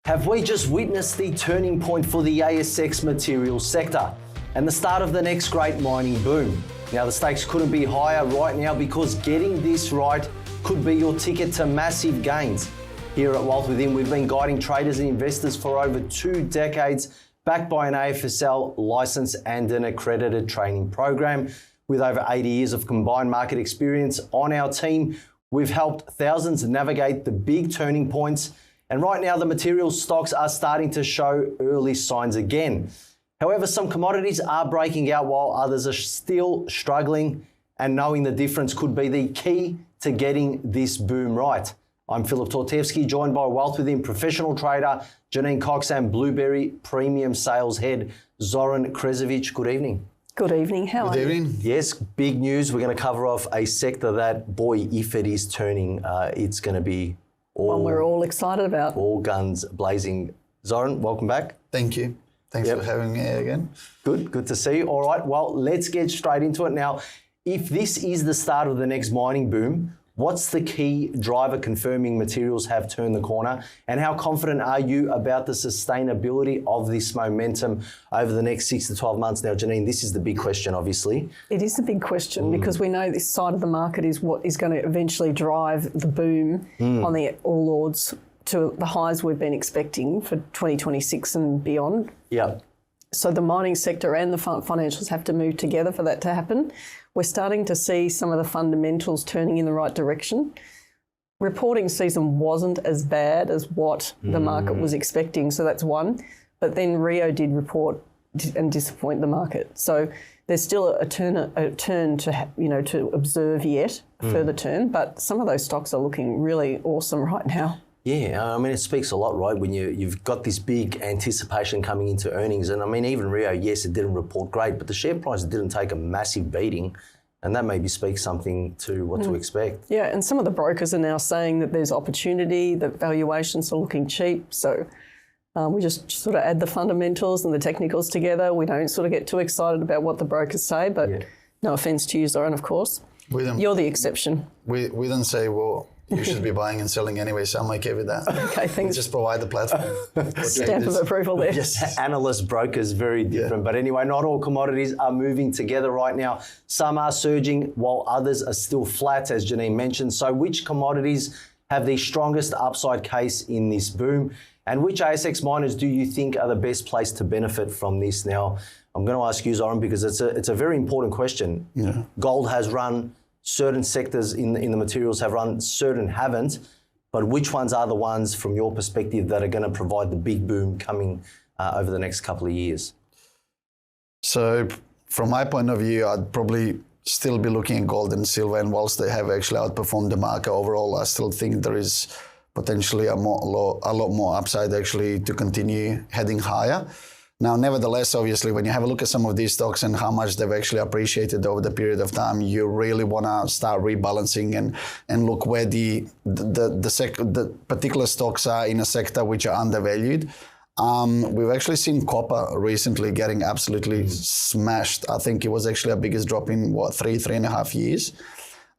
Have we just witnessed the turning point for the ASX materials sector and the start of the next great mining boom? Now, the stakes couldn't be higher right now because getting this right could be your ticket to massive gains. Here at Wealth Within, we've been guiding traders and investors for over 2 decades, backed by an AFSL license and an accredited training program. With over 80 years of combined market experience on our team, we've helped thousands navigate the big turning points. And right now, the materials stocks are starting to show early signs again. However, some commodities are breaking out while others are still struggling, and knowing the difference could be the key to getting this boom right. I'm Philip Tortevsky, joined by Wealth Within professional trader Janine Cox and Blueberry Premium Sales Head Zoran Krezovic. Good evening. Good evening. How are you? Good evening. Yes, big news. We're going to cover off a sector that, boy, if it is turning, it's going to be one we're all excited about. All guns blazing. Zoran, welcome back. Thank you. Thanks for having me again. Good to see you. All right, well, let's get straight into it. Now, if this is the start of the next mining boom, what's the key driver confirming materials have turned the corner? And how confident are you about the sustainability of this momentum over the next 6 to 12 months? Now, Janine, this is the big question, obviously. It is the big question because we know this side of the market is what is going to eventually drive the boom on the All Ords to the highs we've been expecting for 2026 and beyond. Yeah. So the mining sector and the financials have to move together for that to happen. We're starting to see some of the fundamentals turning in the right direction. Reporting season wasn't as bad as what the market was expecting, so that's one. But then RIO did report and disappoint the market. So there's still a turn to to observe yet, a further turn. But some of those stocks are looking really awesome right now. Yeah, I mean, it speaks a lot, right, when you've got this big anticipation coming into earnings. And I mean, even RIO, yes, it didn't report great, but the share price didn't take a massive beating. And that maybe speaks something to what to expect. Yeah, and some of the brokers are now saying that there's opportunity, that valuations are looking cheap. So we just sort of add the fundamentals and the technicals together. We don't sort of get too excited about what the brokers say, but no offence to you, Zoran, of course. You're the exception. We don't say, well, you should be buying and selling anyway, so I'm okay with that. Okay, thanks. Just provide the platform. Stamp of approval there. Yes, analyst, brokers, very different. But anyway, not all commodities are moving together right now. Some are surging while others are still flat, as Janine mentioned. So which commodities have the strongest upside case in this boom? And which ASX miners do you think are the best place to benefit from this? Now, I'm going to ask you, Zoran, because it's a very important question. Yeah. Gold has run. Certain sectors in the materials have run, certain haven't. But which ones are the ones, from your perspective, that are going to provide the big boom coming over the next couple of years? So from my point of view, I'd probably still be looking at gold and silver. And whilst they have actually outperformed the market overall, I still think there is potentially a lot more upside actually to continue heading higher. Now, nevertheless, obviously, when you have a look at some of these stocks and how much they've actually appreciated over the period of time, you really want to start rebalancing and look where the particular stocks are in a sector which are undervalued. We've actually seen copper recently getting absolutely smashed. I think it was actually our biggest drop in, 3.5 years.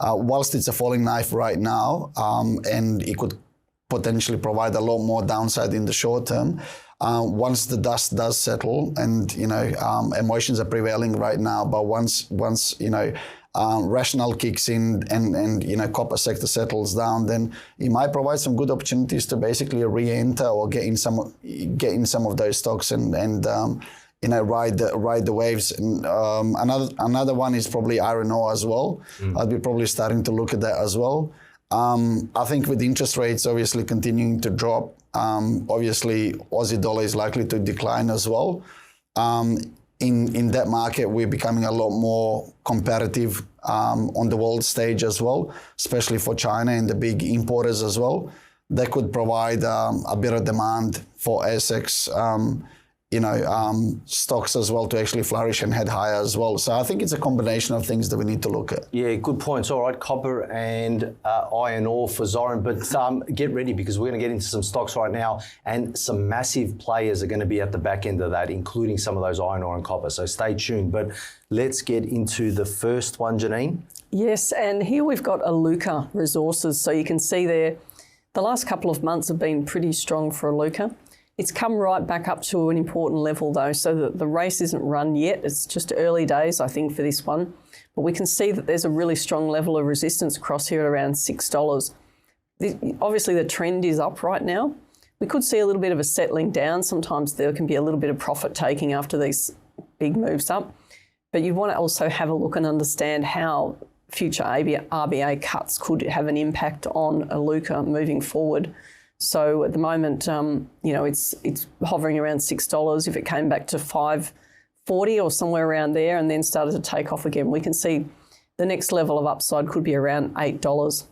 Whilst it's a falling knife right now, and it could potentially provide a lot more downside in the short term, once the dust does settle and, emotions are prevailing right now, but once rationale kicks in and, copper sector settles down, then it might provide some good opportunities to basically re-enter or get in some of those stocks and ride the waves. And another one is probably iron ore as well. I'd be probably starting to look at that as well. I think with interest rates obviously continuing to drop, obviously Aussie dollar is likely to decline as well. In that market, we're becoming a lot more competitive on the world stage as well, especially for China and the big importers as well. That could provide a bit of demand for ASX stocks as well to actually flourish and head higher as well. So I think it's a combination of things that we need to look at. Yeah, good points. All right, copper and iron ore for Zoran, but get ready because we're going to get into some stocks right now and some massive players are going to be at the back end of that, including some of those iron ore and copper. So stay tuned. But let's get into the first one, Janine. Yes, and here we've got Iluka Resources. So you can see there, the last couple of months have been pretty strong for Iluka. It's come right back up to an important level though, so that the race isn't run yet. It's just early days, I think, for this one. But we can see that there's a really strong level of resistance across here at around $6. Obviously, the trend is up right now. We could see a little bit of a settling down. Sometimes there can be a little bit of profit taking after these big moves up. But you want to also have a look and understand how future RBA cuts could have an impact on Iluka moving forward. So at the moment, it's hovering around $6. If it came back to $5.40 or somewhere around there and then started to take off again, we can see the next level of upside could be around $8.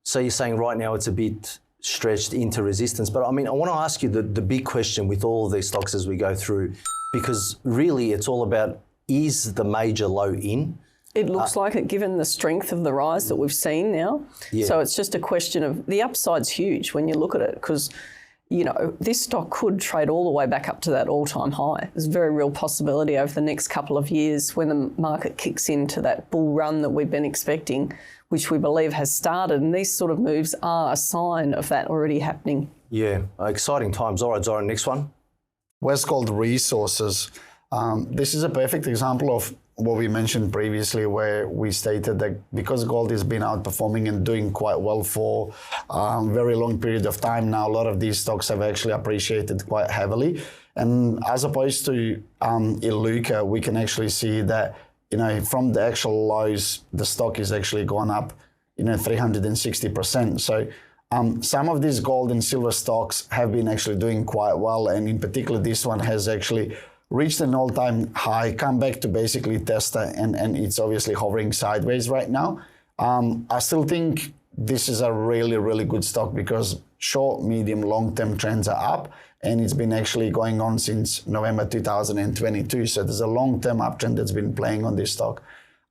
So you're saying right now it's a bit stretched into resistance. But I mean, I want to ask you the big question with all of these stocks as we go through, because really it's all about, is the major low in? It looks like it, given the strength of the rise that we've seen now. Yeah. So it's just a question of, the upside's huge when you look at it, because, this stock could trade all the way back up to that all-time high. There's a very real possibility over the next couple of years when the market kicks into that bull run that we've been expecting, which we believe has started. And these sort of moves are a sign of that already happening. Yeah, exciting times. All right, Zoran, next one. Westgold Resources. This is a perfect example of what we mentioned previously, where we stated that because gold has been outperforming and doing quite well for a very long period of time now, a lot of these stocks have actually appreciated quite heavily. And as opposed to Iluka, we can actually see that, from the actual lows, the stock is actually gone up, 360%. So some of these gold and silver stocks have been actually doing quite well. And in particular, this one has actually reached an all-time high, come back to basically test it, and it's obviously hovering sideways right now. I still think this is a really, really good stock because short, medium, long-term trends are up, and it's been actually going on since November 2022. So there's a long-term uptrend that's been playing on this stock.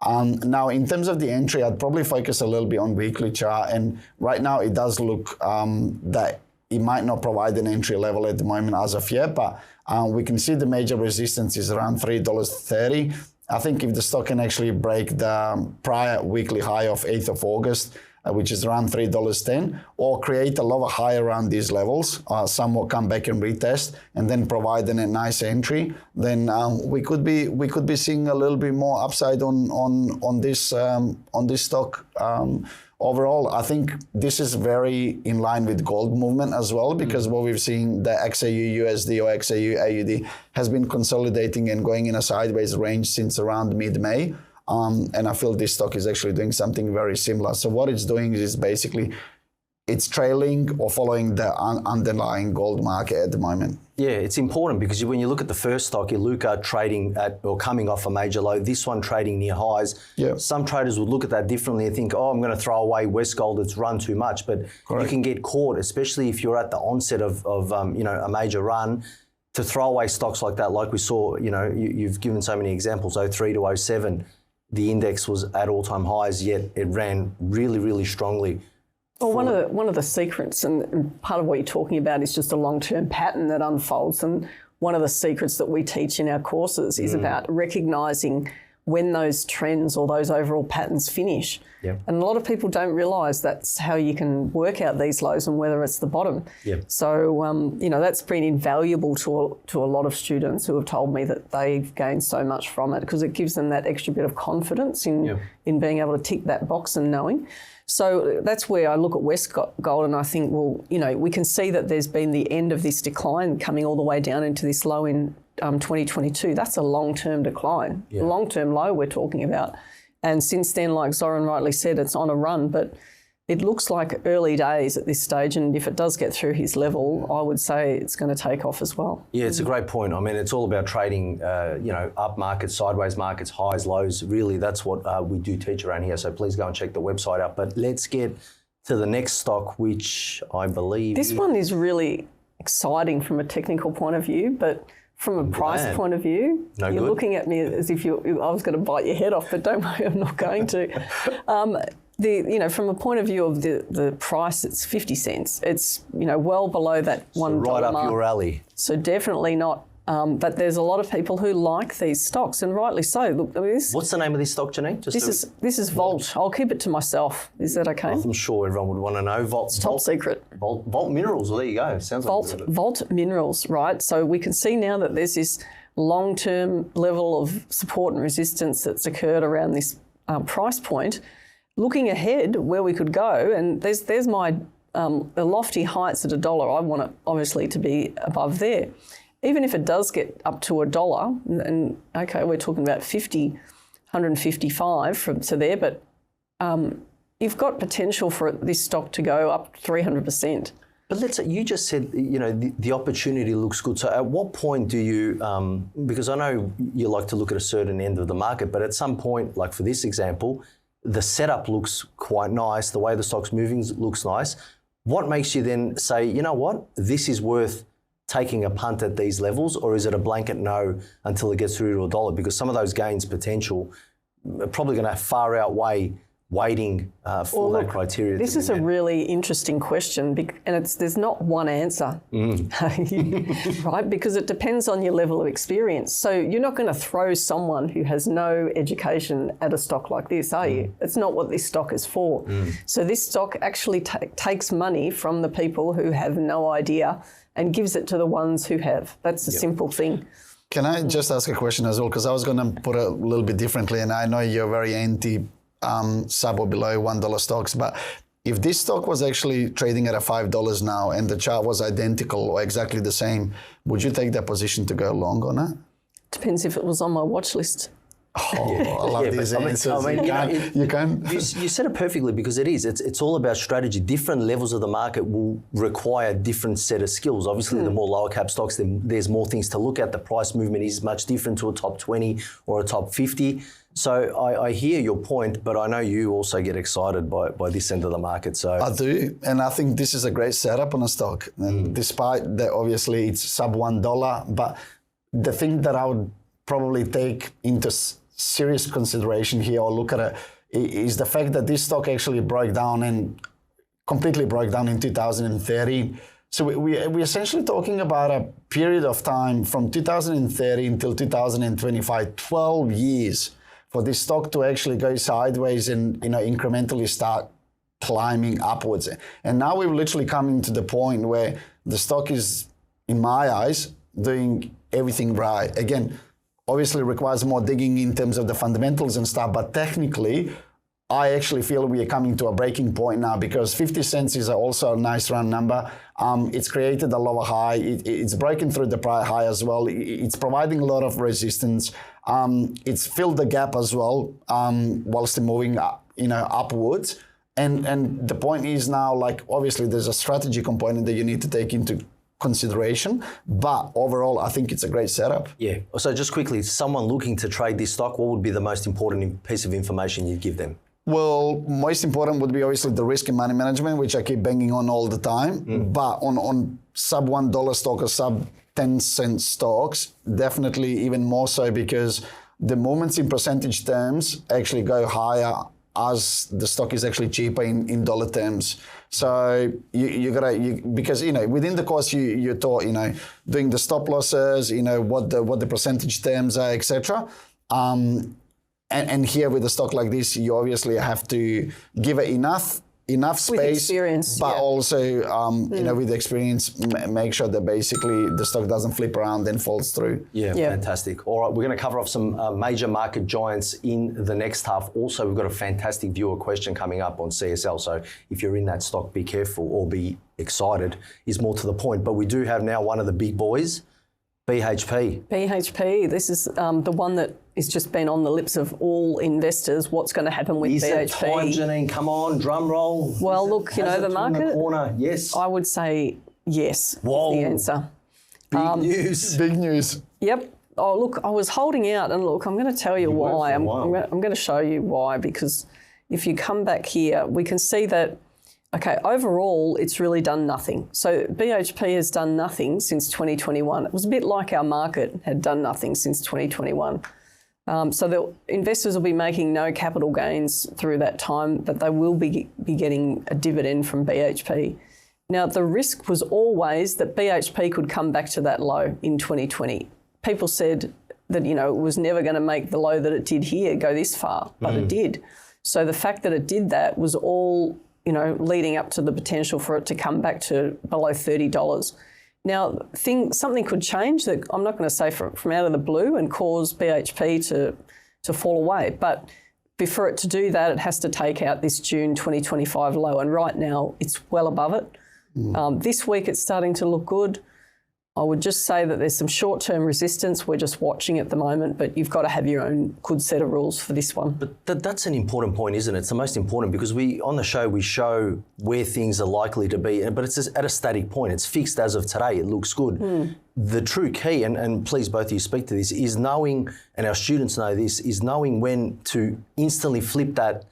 Now, in terms of the entry, I'd probably focus a little bit on weekly chart, and right now it does look that it might not provide an entry level at the moment as of yet, but we can see the major resistance is around $3.30. I think if the stock can actually break the prior weekly high of 8th of August, which is around $3.10, or create a lower high around these levels, somewhat come back and retest, and then provide a nice entry, then we could be seeing a little bit more upside on this stock. Overall, I think this is very in line with gold movement as well, because what we've seen, the XAU USD or XAU AUD has been consolidating and going in a sideways range since around mid-May. And I feel this stock is actually doing something very similar. So what it's doing is basically it's trailing or following the underlying gold market at the moment. Yeah, it's important because when you look at the first stock, Iluka trading at or coming off a major low, this one trading near highs. Yeah. Some traders would look at that differently and think, oh, I'm going to throw away Westgold, it's run too much. But Correct. You can get caught, especially if you're at the onset of a major run, to throw away stocks like that. Like we saw, you've given so many examples, 03 to 07, the index was at all-time highs, yet it ran really, really strongly. Well, one of the secrets, and part of what you're talking about, is just a long-term pattern that unfolds. And one of the secrets that we teach in our courses is about recognising when those trends or those overall patterns finish. Yep. And a lot of people don't realise that's how you can work out these lows and whether it's the bottom. Yep. So, that's been invaluable to a lot of students who have told me that they've gained so much from it, because it gives them that extra bit of confidence in being able to tick that box and knowing. So that's where I look at Westgold and I think, we can see that there's been the end of this decline coming all the way down into this low in 2022. That's a long-term decline, a long-term low we're talking about. And since then, like Zoran rightly said, it's on a run, but it looks like early days at this stage, and if it does get through his level, I would say it's going to take off as well. Yeah, it's a great point. I mean, it's all about trading, up markets, sideways markets, highs, lows. Really, that's what we do teach around here. So please go and check the website out. But let's get to the next stock, which I believe... This one is really exciting from a technical point of view, but from a price point of view, you're looking at me as if I was going to bite your head off, but don't worry, I'm not going to. From a point of view of the price, it's 50 cents. It's, well below that $1 right up mark. your alley. So definitely not But there's a lot of people who like these stocks, and rightly so. Look, I mean, What's the name of this stock, Janine? This is Volt. I'll keep it to myself. Is that okay? I'm sure everyone would want to know. Top secret. Volt Minerals. Well, there you go. Sounds like Volt Minerals, right? So we can see now that there's this long-term level of support and resistance that's occurred around this price point. Looking ahead, where we could go, and there's my the lofty heights at $1. I want it obviously to be above there. Even if it does get up to $1, and okay, we're talking about 155 to there, but you've got potential for this stock to go up 300%. But you just said, the opportunity looks good. So at what point do you, because I know you like to look at a certain end of the market, but at some point, like for this example, the setup looks quite nice, the way the stock's moving looks nice. What makes you then say, you know what, this is worth taking a punt at these levels, or is it a blanket no until it gets through to $1? Because some of those gains potential are probably going to far outweigh waiting for that criteria. This is a really interesting question, and there's not one answer, right? Because it depends on your level of experience. So you're not going to throw someone who has no education at a stock like this, are you? It's not what this stock is for. So this stock actually takes money from the people who have no idea and gives it to the ones who have. That's a simple thing. Can I just ask a question as well? Because I was going to put it a little bit differently, and I know you're very anti sub or below $1 stocks, but if this stock was actually trading at a $5 now and the chart was identical or exactly the same, would you take that position to go long on it? Depends if it was on my watch list. Oh, I love these answers. You said it perfectly, because it is. It's all about strategy. Different levels of the market will require different set of skills. Obviously, the more lower cap stocks, there's more things to look at. The price movement is much different to a top 20 or a top 50. So I hear your point, but I know you also get excited by this end of the market. So I do, and I think this is a great setup on a stock. And despite that, obviously it's sub $1, but the thing that I would probably take into serious consideration here or look at it is the fact that this stock actually completely broke down in 2013. So we're essentially talking about a period of time from 2030 until 2025, 12 years for this stock to actually go sideways and incrementally start climbing upwards. And now we've literally come into the point where the stock is, in my eyes, doing everything right. Again, obviously requires more digging in terms of the fundamentals and stuff, but technically, I actually feel we are coming to a breaking point now, because 50 cents is also a nice round number. It's created a lower high. It's breaking through the prior high as well. It's providing a lot of resistance. It's filled the gap as well, whilst moving upwards. And the point is now, like, obviously there's a strategy component that you need to take into consideration, but overall I think it's a great setup. Yeah. So just quickly, someone looking to trade this stock, what would be the most important piece of information you'd give them? Well, most important would be obviously the risk and money management, which I keep banging on all the time. But on sub $1 stock or sub 10 cent stocks, definitely even more so, because the movements in percentage terms actually go higher as the stock is actually cheaper in dollar terms. So because within the course you're taught doing the stop losses, what the percentage terms are, etc. And here with a stock like this, you obviously have to give it enough space, with experience, but also with experience, make sure that basically the stock doesn't flip around and falls through. Yeah, fantastic. All right, we're going to cover off some major market giants in the next half. Also, we've got a fantastic viewer question coming up on CSL. So if you're in that stock, be careful or be excited is more to the point. But we do have now one of the big boys, BHP. BHP, this is the one that has just been on the lips of all investors. What's going to happen with BHP? Is it time, Janine? Come on, drum roll. Well, look, the market. The corner. Yes. I would say yes. Whoa. The answer. Big news. Big news. Yep. Oh, look, I was holding out, and look, I'm going to tell you why. I'm going to show you why, because if you come back here, we can see that. Okay, overall, it's really done nothing. So BHP has done nothing since 2021. It was a bit like our market had done nothing since 2021. So the investors will be making no capital gains through that time, but they will be getting a dividend from BHP. Now, the risk was always that BHP could come back to that low in 2020. people said that, it was never going to make the low that it did here go this far, but it did. So the fact that it did that was all, leading up to the potential for it to come back to below $30. Now, something could change that I'm not going to say from out of the blue and cause BHP to fall away, but for it to do that, it has to take out this June 2025 low, and right now it's well above it. This week it's starting to look good. I would just say that there's some short-term resistance. We're just watching at the moment, but you've got to have your own good set of rules for this one. But that's an important point, isn't it? It's the most important, because on the show we show where things are likely to be, but it's just at a static point. It's fixed as of today. It looks good. The true key, and please both of you speak to this, is knowing, and our students know this, is knowing when to instantly flip that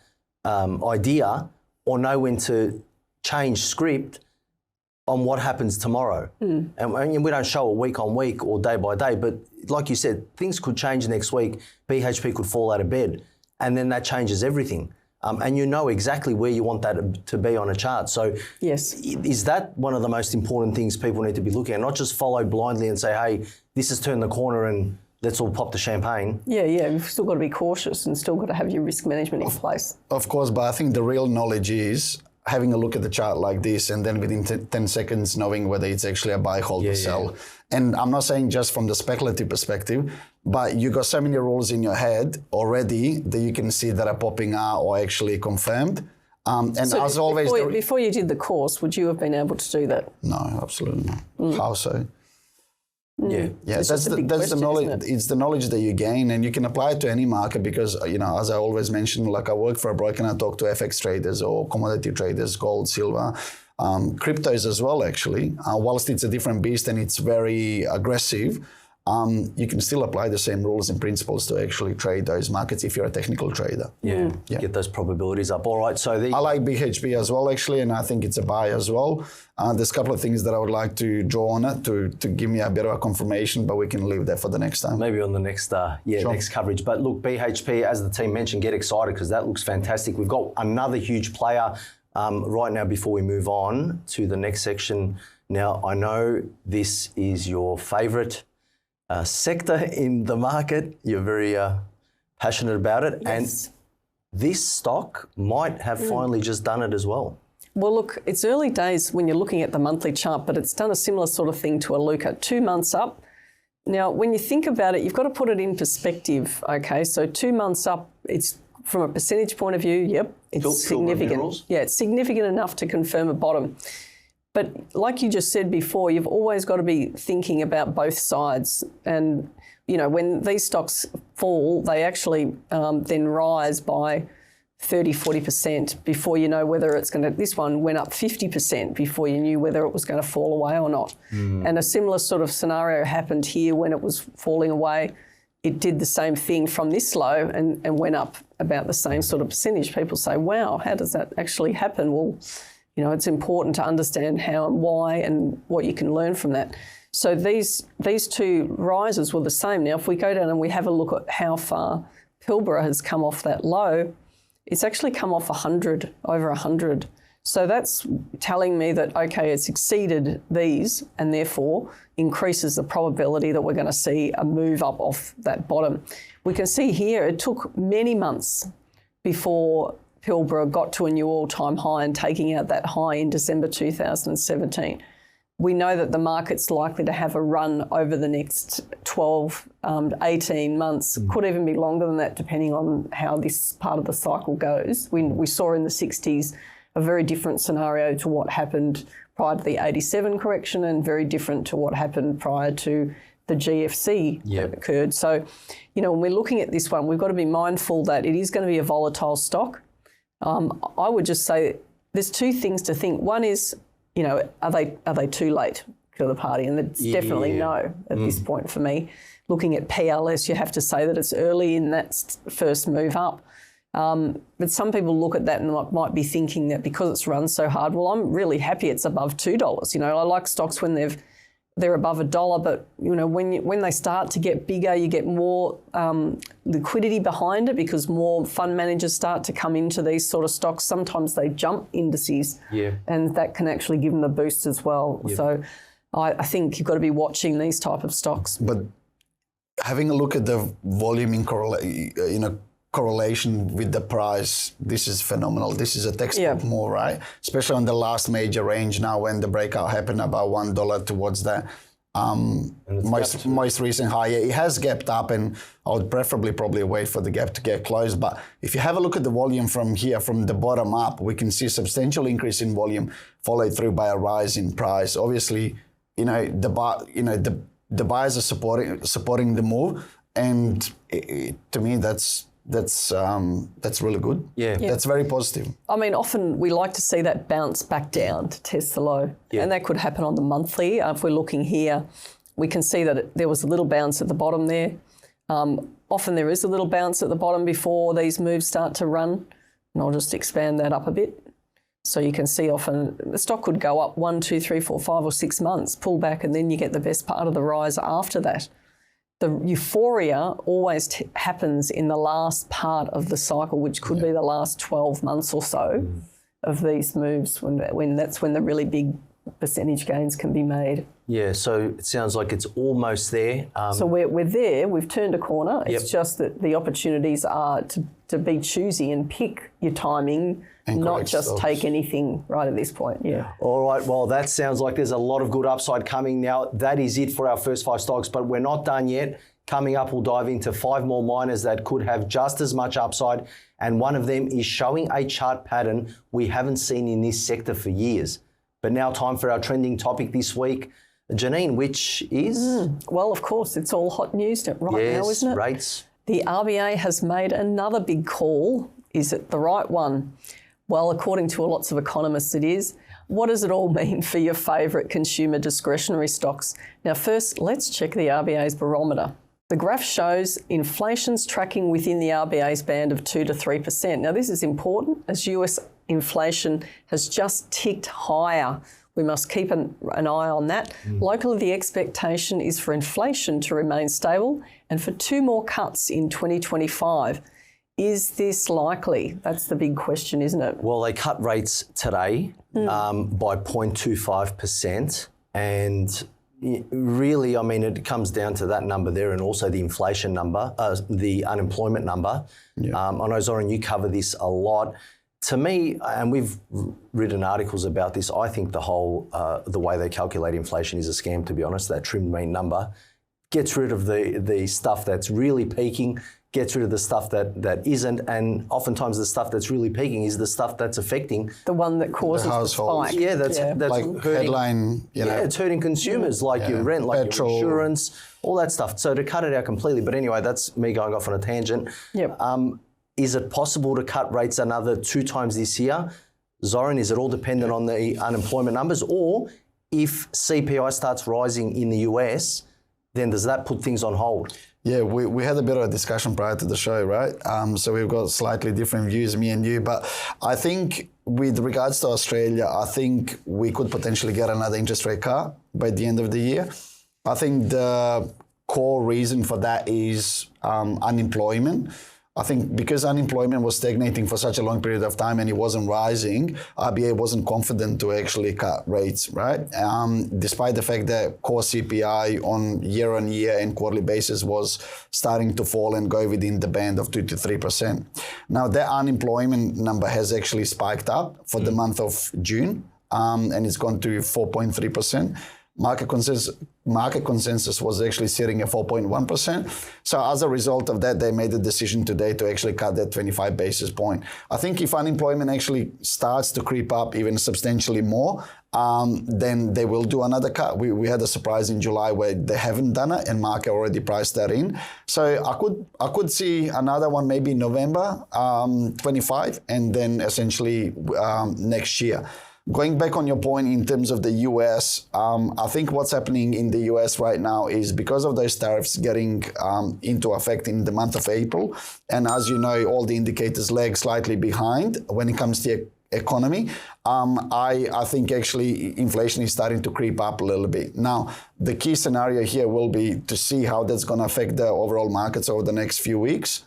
idea, or know when to change script on what happens tomorrow. And we don't show it week on week or day by day, but like you said, things could change next week. BHP could fall out of bed, and then that changes everything. And you know exactly where you want that to be on a chart. So yes, is that one of the most important things people need to be looking at? Not just follow blindly and say, hey, this has turned the corner and let's all pop the champagne. Yeah, you've still got to be cautious and still got to have your risk management in place. Of course, but I think the real knowledge is having a look at the chart like this, and then within 10 seconds knowing whether it's actually a buy, hold, or sell. And I'm not saying just from the speculative perspective, but you got so many rules in your head already that you can see that are popping out or actually confirmed. And so as always... Before you did the course, would you have been able to do that? No, absolutely not. How so? Yeah, that's the knowledge. It's the knowledge that you gain, and you can apply it to any market because, as I always mention, like I work for a broker and I talk to FX traders or commodity traders, gold, silver, cryptos as well, actually. Whilst it's a different beast and it's very aggressive, you can still apply the same rules and principles to actually trade those markets if you're a technical trader. Get those probabilities up. All right, so I like BHP as well, actually, and I think it's a buy as well. There's a couple of things that I would like to draw on it to give me a better confirmation, but we can leave that for the next time. Maybe on the next next coverage. But look, BHP, as the team mentioned, get excited because that looks fantastic. We've got another huge player right now before we move on to the next section. Now, I know this is your favourite sector in the market. You're very passionate about it. Yes. And this stock might have finally just done it as well. Well, look, it's early days when you're looking at the monthly chart, but it's done a similar sort of thing to Aluka, 2 months up. Now, when you think about it, you've got to put it in perspective, okay? So 2 months up, it's from a percentage point of view, it's significant. Yeah, it's significant enough to confirm a bottom. But like you just said before, you've always got to be thinking about both sides. And, when these stocks fall, they actually then rise by 30, 40% before you know whether it's going to, this one went up 50% before you knew whether it was going to fall away or not. And a similar sort of scenario happened here when it was falling away. It did the same thing from this low and went up about the same sort of percentage. People say, wow, how does that actually happen? Well, it's important to understand how and why and what you can learn from that. So these two rises were the same. Now, if we go down and we have a look at how far Pilbara has come off that low, it's actually come off over 100. So that's telling me that, okay, it's exceeded these and therefore increases the probability that we're going to see a move up off that bottom. We can see here it took many months before Pilbara got to a new all-time high and taking out that high in December 2017. We know that the market's likely to have a run over the next 12, 18 months, could even be longer than that depending on how this part of the cycle goes. We saw in the 60s a very different scenario to what happened prior to the 87 correction and very different to what happened prior to the GFC that occurred. So, when we're looking at this one, we've got to be mindful that it is going to be a volatile stock. I would just say there's two things to think. One is, are they too late to the party? And it's definitely no at this point for me. Looking at PLS, you have to say that it's early in that first move up. But some people look at that and might be thinking that because it's run so hard, well, I'm really happy it's above $2. I like stocks when they're above $1, but when they start to get bigger, you get more liquidity behind it because more fund managers start to come into these sort of stocks. Sometimes they jump indices, and that can actually give them a boost as well. So I think you've got to be watching these type of stocks. But having a look at the volume in correlation with the price, this is phenomenal. This is a textbook move, right? Especially on the last major range now when the breakout happened about $1 towards that most recent high. It has gapped up, and I would preferably probably wait for the gap to get closed. But if you have a look at the volume from here, from the bottom up, we can see a substantial increase in volume followed through by a rise in price. Obviously, the buyers are supporting the move, and to me that's really good. Yeah. That's very positive. I mean, often we like to see that bounce back down to test the low. Yeah. And that could happen on the monthly. If we're looking here, we can see that there was a little bounce at the bottom there. Often there is a little bounce at the bottom before these moves start to run. And I'll just expand that up a bit. So you can see often the stock could go up 1, 2, 3, 4, 5 or 6 months, pull back, and then you get the best part of the rise after that. The euphoria always happens in the last part of the cycle, which could be the last 12 months or so of these moves, when that's when the really big percentage gains can be made. Yeah, so it sounds like it's almost there. So we're there, we've turned a corner. It's just that the opportunities are to be choosy and pick your timing, and not just stocks. Take anything right at this point. Yeah. All right, well, that sounds like there's a lot of good upside coming now. That is it for our first 5 stocks, but we're not done yet. Coming up, we'll dive into 5 more miners that could have just as much upside, and one of them is showing a chart pattern we haven't seen in this sector for years. But now time for our trending topic this week, Janine, which is? Well, of course, it's all hot news right now, isn't it? Rates. The RBA has made another big call. Is it the right one? Well, according to lots of economists, it is. What does it all mean for your favourite consumer discretionary stocks? Now, first, let's check the RBA's barometer. The graph shows inflation's tracking within the RBA's band of 2 to 3%. Now, this is important as US inflation has just ticked higher. We must keep an eye on that. Locally, the expectation is for inflation to remain stable and for 2 more cuts in 2025. Is this likely? That's the big question, isn't it? Well, they cut rates today by 0.25%. And really, I mean, it comes down to that number there and also the inflation number, the unemployment number. I know, Zoran, you cover this a lot. To me, and we've written articles about this, I think the whole, the way they calculate inflation is a scam, to be honest. That trimmed mean number gets rid of the stuff that's really peaking, gets rid of the stuff that isn't, and oftentimes the stuff that's really peaking is the stuff that's affecting the one that causes the spike. Yeah, that's like hurting, headline. it's hurting consumers, like your rent, like petrol, your insurance, all that stuff. So to cut it out completely, but anyway, that's me going off on a tangent. Yep. Is it possible to cut rates another 2 times this year? Zoran, is it all dependent on the unemployment numbers? Or if CPI starts rising in the US, then does that put things on hold? Yeah, we had a bit of a discussion prior to the show, right? So we've got slightly different views, me and you. But I think with regards to Australia, I think we could potentially get another interest rate cut by the end of the year. I think the core reason for that is unemployment. I think because unemployment was stagnating for such a long period of time and it wasn't rising, RBA wasn't confident to actually cut rates, right? Despite the fact that core CPI on year-on-year and quarterly basis was starting to fall and go within the band of 2 to 3%. Now, that unemployment number has actually spiked up for the month of June, and it's gone to 4.3%. Market consensus was actually sitting at 4.1%. So as a result of that, they made the decision today to actually cut that 25 basis point. I think if unemployment actually starts to creep up even substantially more, then they will do another cut. We had a surprise in July where they haven't done it and market already priced that in. So I could see another one maybe November 25 and then essentially next year. Going back on your point in terms of the US, I think what's happening in the US right now is because of those tariffs getting into effect in the month of April, and as you know, all the indicators lag slightly behind when it comes to economy. I think actually inflation is starting to creep up a little bit. Now, the key scenario here will be to see how that's going to affect the overall markets over the next few weeks.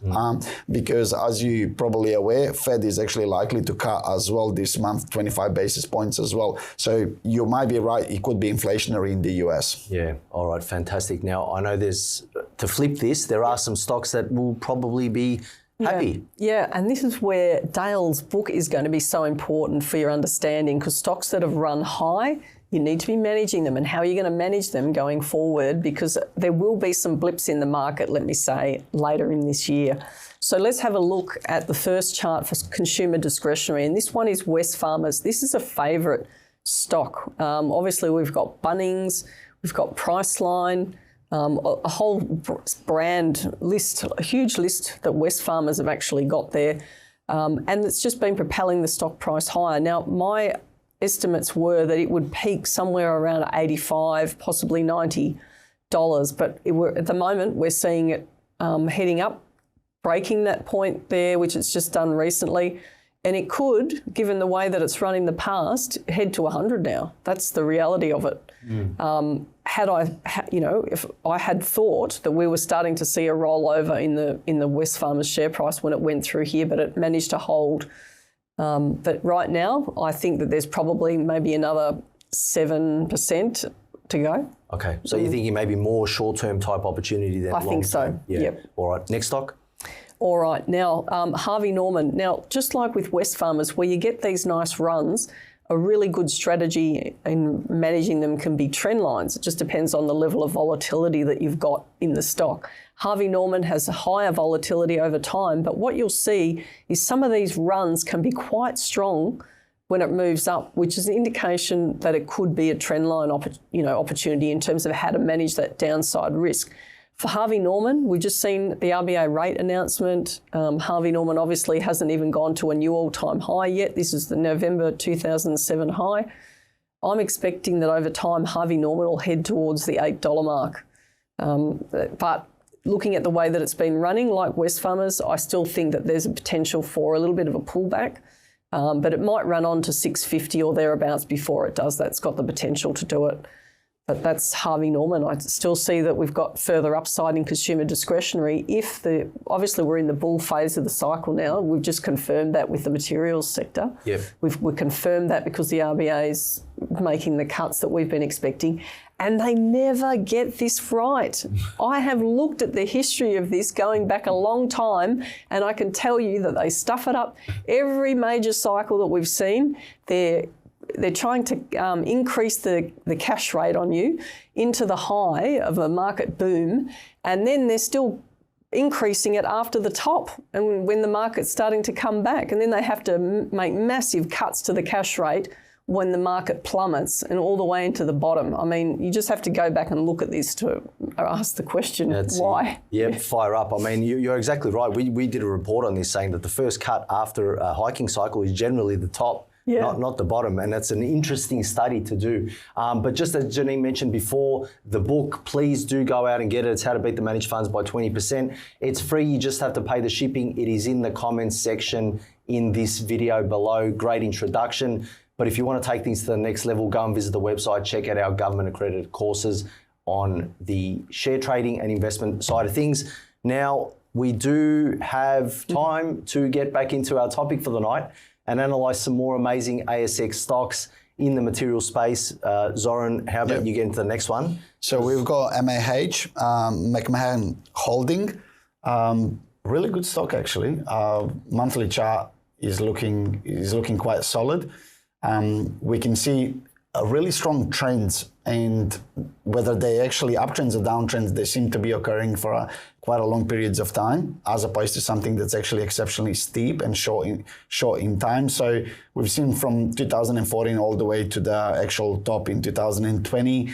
Because as you probably aware, Fed is actually likely to cut as well this month, 25 basis points as well. So you might be right, it could be inflationary in the US. Yeah, all right, fantastic. Now, I know there's to flip this, there are some stocks that will probably be happy. Yeah, and this is where Dale's book is going to be so important for your understanding, because stocks that have run high, you need to be managing them. And how are you going to manage them going forward? Because there will be some blips in the market, let me say, later in this year. So let's have a look at the first chart for consumer discretionary. And this one is Wesfarmers. This is a favourite stock. Obviously, we've got Bunnings, we've got Priceline, a whole brand list, a huge list that Wesfarmers have actually got there. And it's just been propelling the stock price higher. Now, my estimates were that it would peak somewhere around $85, possibly $90. But at the moment, we're seeing it heading up, breaking that point there, which it's just done recently. And it could, given the way that it's run in the past, head to 100 now. That's the reality of it. If I had thought that we were starting to see a rollover in the Wesfarmers share price when it went through here, but it managed to hold. But right now, I think that there's probably maybe another 7% to go. Okay, so you're thinking maybe more short-term type opportunity than long-term? I think so, Yeah. yep. All right, next stock? All right, now, Harvey Norman. Now, just like with Wesfarmers, where you get these nice runs, a really good strategy in managing them can be trend lines. It just depends on the level of volatility that you've got in the stock. Harvey Norman has a higher volatility over time, but what you'll see is some of these runs can be quite strong when it moves up, which is an indication that it could be a trend line opportunity in terms of how to manage that downside risk. For Harvey Norman, we've just seen the RBA rate announcement. Harvey Norman obviously hasn't even gone to a new all-time high yet. This is the November 2007 high. I'm expecting that over time, Harvey Norman will head towards the $8 mark. But looking at the way that it's been running, like Wesfarmers, I still think that there's a potential for a little bit of a pullback. But it might run on to 650 or thereabouts before it does that. It's got the potential to do it. But that's Harvey Norman. I still see that we've got further upside in consumer discretionary. Obviously we're in the bull phase of the cycle now. We've just confirmed that with the materials sector. Yep. We've confirmed that because the RBA is making the cuts that we've been expecting. And they never get this right. I have looked at the history of this going back a long time, and I can tell you that they stuff it up. Every major cycle that we've seen, they're trying to increase the cash rate on you into the high of a market boom, and then they're still increasing it after the top and when the market's starting to come back. And then they have to make massive cuts to the cash rate when the market plummets and all the way into the bottom. I mean, you just have to go back and look at this to ask the question, why? Yeah, fire up. I mean, you're exactly right. We did a report on this saying that the first cut after a hiking cycle is generally the top. Yeah. Not the bottom, and that's an interesting study to do. But just as Janine mentioned before, the book, please do go out and get it. It's How to Beat the Managed Funds by 20%. It's free, you just have to pay the shipping. It is in the comments section in this video below. Great introduction. But if you want to take things to the next level, go and visit the website, check out our government accredited courses on the share trading and investment side of things. Now, we do have time to get back into our topic for the night and analyse some more amazing ASX stocks in the material space. Zoran, how about you get into the next one? So we've got MAH, McMahon Holding. Really good stock actually. Monthly chart is looking quite solid. We can see a really strong trends, and whether they actually uptrends or downtrends, they seem to be occurring for quite a long periods of time, as opposed to something that's actually exceptionally steep and short in time. So we've seen from 2014 all the way to the actual top in 2020,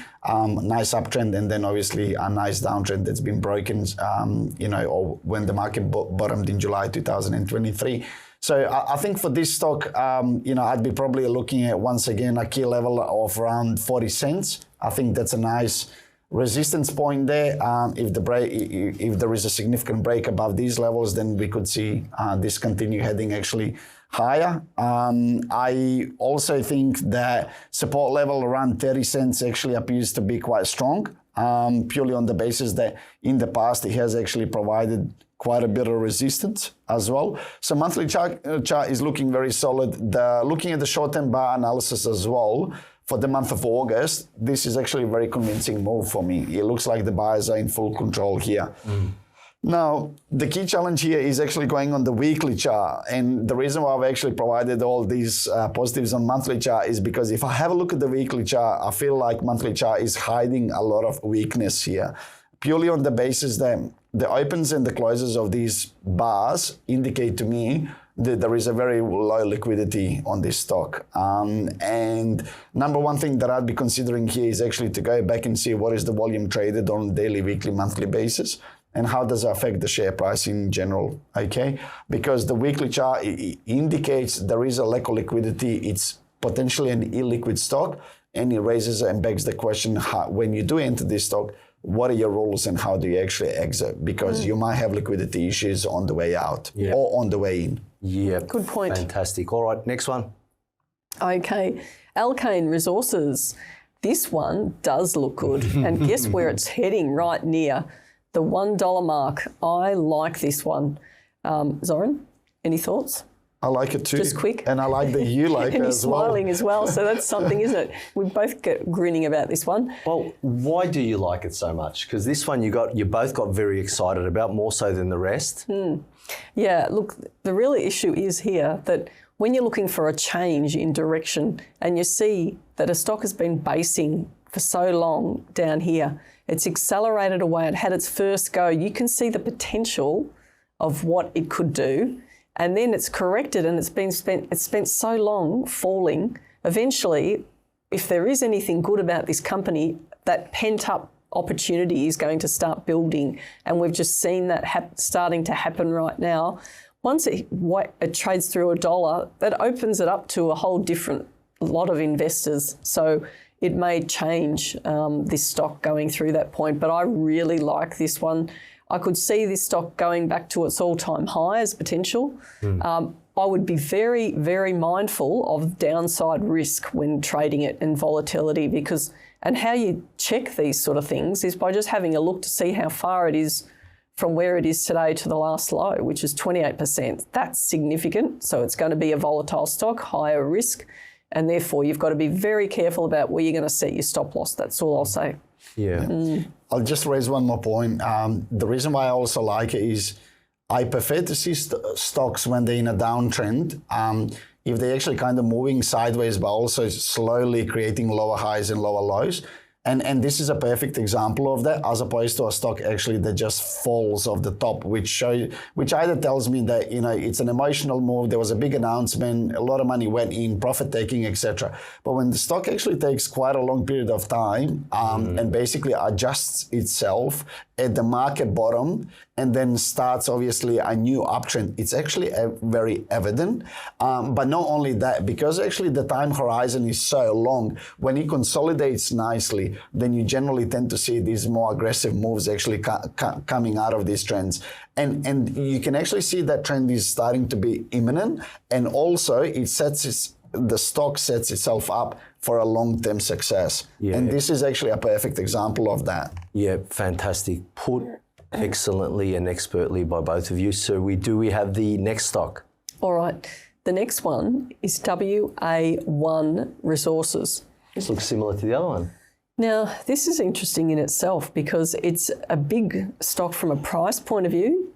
nice uptrend, and then obviously a nice downtrend that's been broken, or when the market bottomed in July 2023. So I think for this stock, I'd be probably looking at, once again, a key level of around 40 cents. I think that's a nice resistance point there. If there is a significant break above these levels, then we could see this continue heading actually higher. I also think that support level around 30 cents actually appears to be quite strong, purely on the basis that in the past it has actually provided quite a bit of resistance as well. So monthly chart is looking very solid. Looking at the short-term bar analysis as well, for the month of August, this is actually a very convincing move for me. It looks like the buyers are in full control here. Now, the key challenge here is actually going on the weekly chart. And the reason why I've actually provided all these positives on monthly chart is because if I have a look at the weekly chart, I feel like monthly chart is hiding a lot of weakness here. Purely on the basis that the opens and the closes of these bars indicate to me that there is a very low liquidity on this stock. And number one thing that I'd be considering here is actually to go back and see what is the volume traded on a daily, weekly, monthly basis, and how does it affect the share price in general, okay? Because the weekly chart indicates there is a lack of liquidity, it's potentially an illiquid stock, and it raises and begs the question, when you do enter this stock, what are your rules and how do you actually exit? Because you might have liquidity issues on the way out or on the way in. Yeah. Good point. Fantastic. All right, next one. Okay, Alkane Resources. This one does look good. And guess where it's heading? Right near the $1 mark. I like this one. Zoran, any thoughts? I like it too. Just quick. And I like that you like it and as you're well. smiling as well, so that's something, isn't it? We both get grinning about this one. Well, why do you like it so much? Because this one you both got very excited about, more so than the rest. Yeah, look, the real issue is here that when you're looking for a change in direction and you see that a stock has been basing for so long down here, it's accelerated away, it had its first go, you can see the potential of what it could do. And then it's corrected and it's spent so long falling. Eventually, if there is anything good about this company, that pent up opportunity is going to start building. And we've just seen that starting to happen right now. Once it trades through $1, that opens it up to a whole different lot of investors. So it may change this stock going through that point. But I really like this one. I could see this stock going back to its all-time high as potential. I would be very, very mindful of downside risk when trading it and volatility and how you check these sort of things is by just having a look to see how far it is from where it is today to the last low, which is 28%. That's significant. So it's going to be a volatile stock, higher risk, and therefore you've got to be very careful about where you're going to set your stop loss. That's all I'll say. Yeah. I'll just raise one more point. The reason why I also like it is I prefer to see stocks when they're in a downtrend, if they're actually kind of moving sideways, but also slowly creating lower highs and lower lows. And this is a perfect example of that, as opposed to a stock actually that just falls off the top, which either tells me that, it's an emotional move, there was a big announcement, a lot of money went in, profit taking, etc. But when the stock actually takes quite a long period of time and basically adjusts itself at the market bottom and then starts obviously a new uptrend, it's actually very evident. But not only that, because actually the time horizon is so long, when it consolidates nicely, then you generally tend to see these more aggressive moves actually coming out of these trends. And you can actually see that trend is starting to be imminent, and also the stock sets itself up for a long-term success. Yeah. And this is actually a perfect example of that. Yeah, fantastic. Put excellently and expertly by both of you. So we have the next stock. All right. The next one is WA1 Resources. This looks similar to the other one. Now, this is interesting in itself because it's a big stock from a price point of view,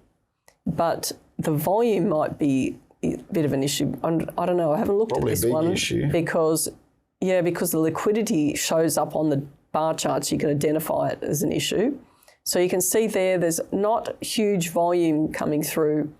but the volume might be a bit of an issue. I don't know. I haven't looked Probably at this one issue. because the liquidity shows up on the bar charts. You can identify it as an issue. So you can see there's not huge volume coming through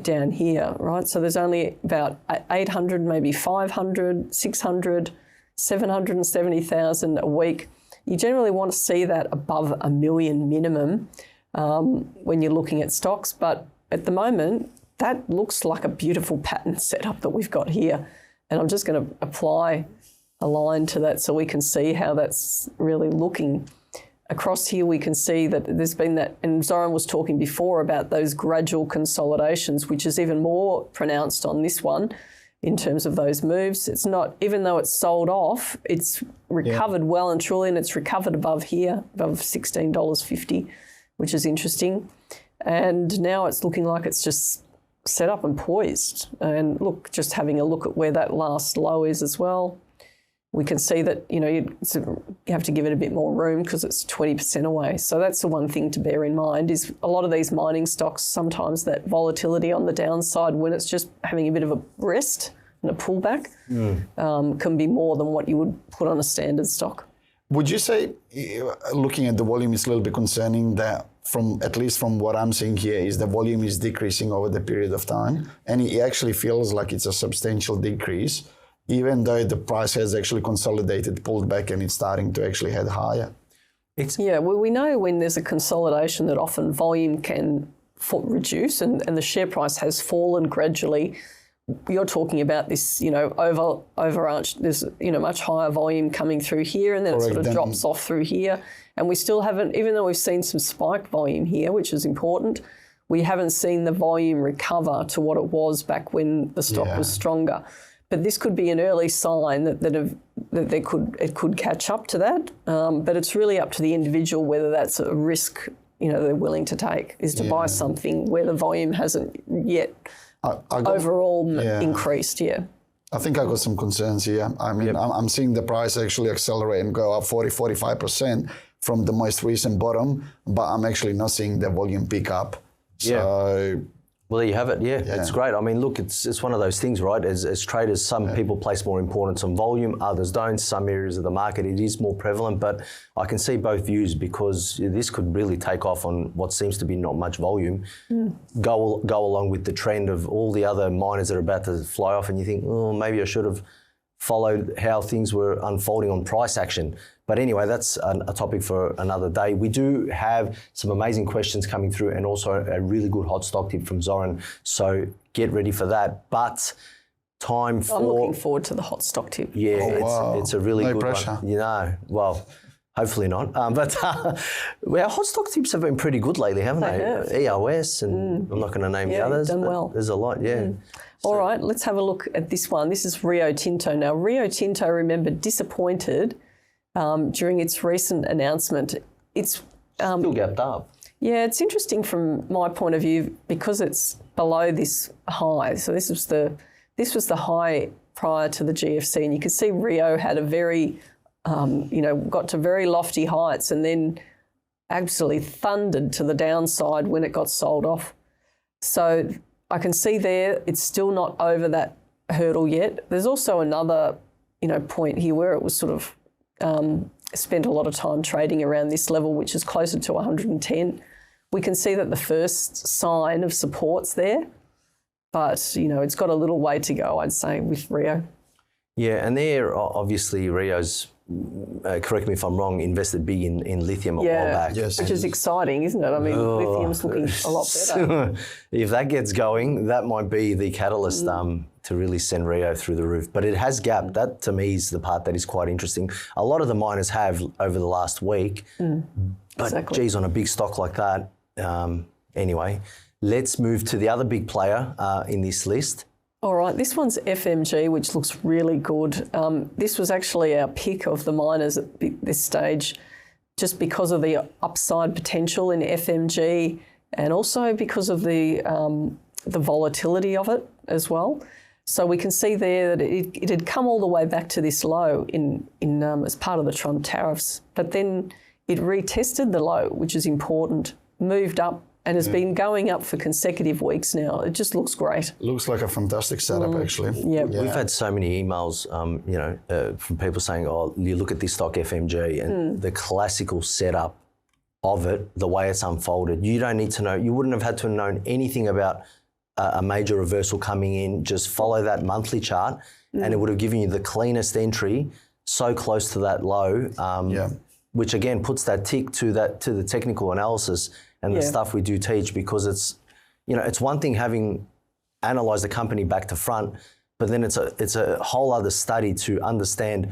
down here, right? So there's only about 800, maybe 500, 600, 770,000 a week. You generally want to see that above 1 million minimum when you're looking at stocks. But at the moment, that looks like a beautiful pattern setup that we've got here. And I'm just going to apply a line to that so we can see how that's really looking. Across here, we can see that there's been that, and Zoran was talking before about those gradual consolidations, which is even more pronounced on this one in terms of those moves. It's not, even though it's sold off, it's recovered well and truly, and it's recovered above here, above $16.50, which is interesting. And now it's looking like it's just set up and poised. And look, just having a look at where that last low is as well. We can see that, you have to give it a bit more room because it's 20% away. So that's the one thing to bear in mind is a lot of these mining stocks, sometimes that volatility on the downside when it's just having a bit of a rest and a pullback can be more than what you would put on a standard stock. Would you say, looking at the volume, is a little bit concerning that at least from what I'm seeing here, is the volume is decreasing over the period of time, and it actually feels like it's a substantial decrease, even though the price has actually consolidated, pulled back, and it's starting to actually head higher? Well, we know when there's a consolidation that often volume can reduce and the share price has fallen gradually. You're talking about this, overarch, there's, much higher volume coming through here and then it sort of drops off through here. And we still haven't, even though we've seen some spike volume here, which is important, we haven't seen the volume recover to what it was back when the stock was stronger. But this could be an early sign that it could catch up to that. But it's really up to the individual whether that's a risk, they're willing to take, is to buy something where the volume hasn't yet overall increased. I think I got some concerns here. I mean, I'm seeing the price actually accelerate and go up 45% from the most recent bottom, but I'm actually not seeing the volume pick up. So, well, there you have it. Yeah, it's great. I mean, look, it's one of those things, right? As traders, some people place more importance on volume, others don't. Some areas of the market, it is more prevalent, but I can see both views because this could really take off on what seems to be not much volume. Go along with the trend of all the other miners that are about to fly off, and you think, oh, maybe I should have followed how things were unfolding on price action. But anyway, that's a topic for another day. We do have some amazing questions coming through and also a really good hot stock tip from Zoran. So get ready for that. But time for... I'm looking forward to the hot stock tip. Yeah, it's a really good pressure. one. Well, hopefully not. But our hot stock tips have been pretty good lately, haven't they? Have. EOS, and I'm not going to name the others. Done well. There's a lot, All right, let's have a look at this one. This is Rio Tinto. Now, Rio Tinto, remember, disappointed during its recent announcement. It's still gapped up. Yeah, it's interesting from my point of view because it's below this high. So this was the high prior to the GFC, and you can see Rio had a very, got to very lofty heights and then absolutely thundered to the downside when it got sold off. So I can see there it's still not over that hurdle yet. There's also another, point here where it was sort of spent a lot of time trading around this level, which is closer to 110. We can see that the first sign of support's there, but, it's got a little way to go, I'd say, with Rio. Yeah, and there, obviously, Rio's, correct me if I'm wrong, invested big in lithium a while back. Yes, which is exciting, isn't it? I mean, lithium's looking a lot better. If that gets going, that might be the catalyst to really send Rio through the roof. But it has gapped. That, to me, is the part that is quite interesting. A lot of the miners have over the last week. But, geez, on a big stock like that. Anyway, let's move to the other big player in this list. All right, this one's FMG, which looks really good. This was actually our pick of the miners at this stage, just because of the upside potential in FMG and also because of the volatility of it as well. So we can see there that it had come all the way back to this low as part of the Trump tariffs, but then it retested the low, which is important, moved up, and has been going up for consecutive weeks now. It just looks great. Looks like a fantastic setup, actually. Yeah. We've had so many emails, from people saying, "Oh, you look at this stock FMG and the classical setup of it, the way it's unfolded. You don't need to know. You wouldn't have had to have known anything about a major reversal coming in. Just follow that monthly chart, and it would have given you the cleanest entry, so close to that low." Which again puts that tick to the technical analysis and the stuff we do teach, because it's one thing having analysed the company back to front, but then it's a whole other study to understand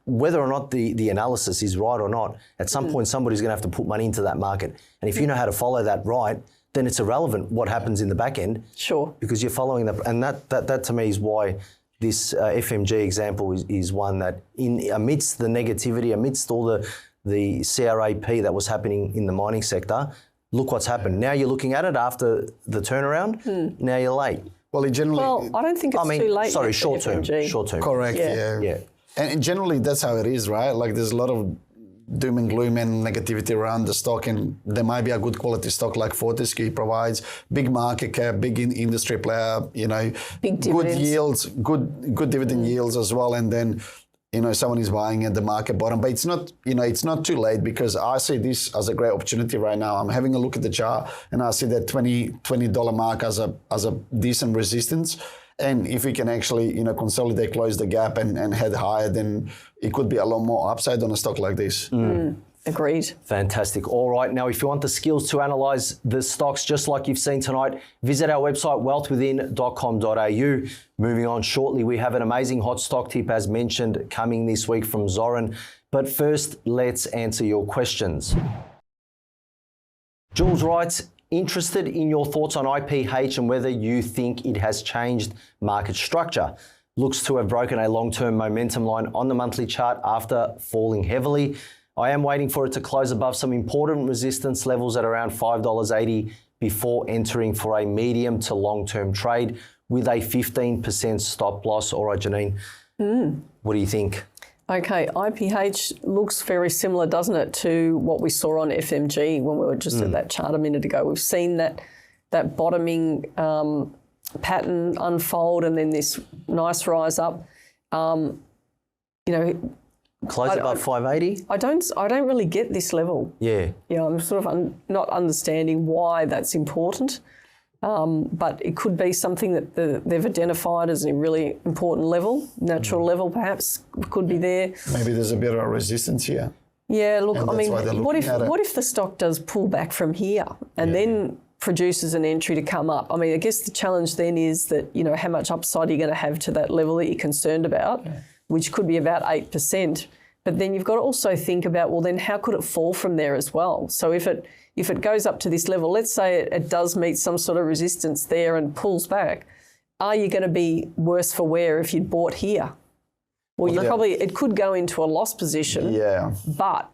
whether or not the analysis is right or not. At some point, somebody's going to have to put money into that market, and if you know how to follow that right, then it's irrelevant what happens in the back end. Sure. Because you're following that, and that to me is why this FMG example is one that, amidst the negativity, amidst all the CRAP that was happening in the mining sector, look what's happened. Now you're looking at it after the turnaround. Now you're late. Well, I don't think it's too late. Sorry, short term. Correct. Yeah. And generally, that's how it is, right? Like there's a lot of doom and gloom and negativity around the stock, and there might be a good quality stock like Fortescue provides, big market cap, big industry player, Big good dividends. yields, good dividend yields as well, and then someone is buying at the market bottom. But it's not, it's not too late, because I see this as a great opportunity right now. I'm having a look at the chart and I see that $20 mark as a decent resistance. And if we can actually, consolidate, close the gap and head higher, then it could be a lot more upside on a stock like this. Agreed. Fantastic. All right. Now, if you want the skills to analyse the stocks just like you've seen tonight, visit our website, wealthwithin.com.au. Moving on shortly, we have an amazing hot stock tip, as mentioned, coming this week from Zoran. But first, let's answer your questions. Jules writes, interested in your thoughts on IPH and whether you think it has changed market structure. Looks to have broken a long-term momentum line on the monthly chart after falling heavily. I am waiting for it to close above some important resistance levels at around $5.80 before entering for a medium to long-term trade with a 15% stop loss. All right, Janine, what do you think? Okay, IPH looks very similar, doesn't it, to what we saw on FMG when we were just at that chart a minute ago. We've seen that bottoming pattern unfold and then this nice rise up. Close above 580? I don't really get this level. Yeah. Yeah, I'm sort of not understanding why that's important. But it could be something that they've identified as a really important level, natural level perhaps could be there. Maybe there's a bit of resistance here. Yeah, look, And I that's mean, why they're what looking if the stock does pull back from here and then produces an entry to come up? I mean, I guess the challenge then is that, how much upside are you going to have to that level that you're concerned about, which could be about 8%. But then you've got to also think about, well, then how could it fall from there as well? So if it goes up to this level, let's say it does meet some sort of resistance there and pulls back, are you going to be worse for wear if you'd bought here? Well, it could go into a loss position. Yeah. But,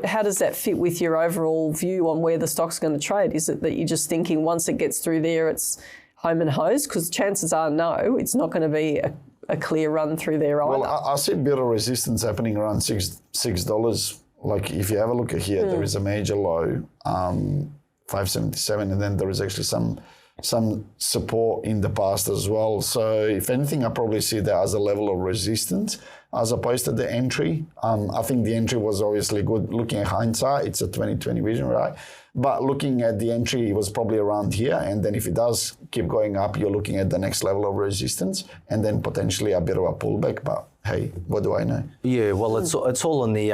how does that fit with your overall view on where the stock's going to trade? Is it that you're just thinking once it gets through there, it's home and hose? Because chances are, no, it's not going to be a clear run through there either. Well, I see a bit of resistance happening around $6. Like if you have a look at here, there is a major low, 577, and then there is actually some support in the past as well. So if anything, I probably see that as a level of resistance as opposed to the entry. I think the entry was obviously good. Looking at hindsight, it's a 20/20 vision, right? But looking at the entry, it was probably around here. And then if it does keep going up, you're looking at the next level of resistance and then potentially a bit of a pullback. But hey, what do I know? Yeah, well, it's all in the,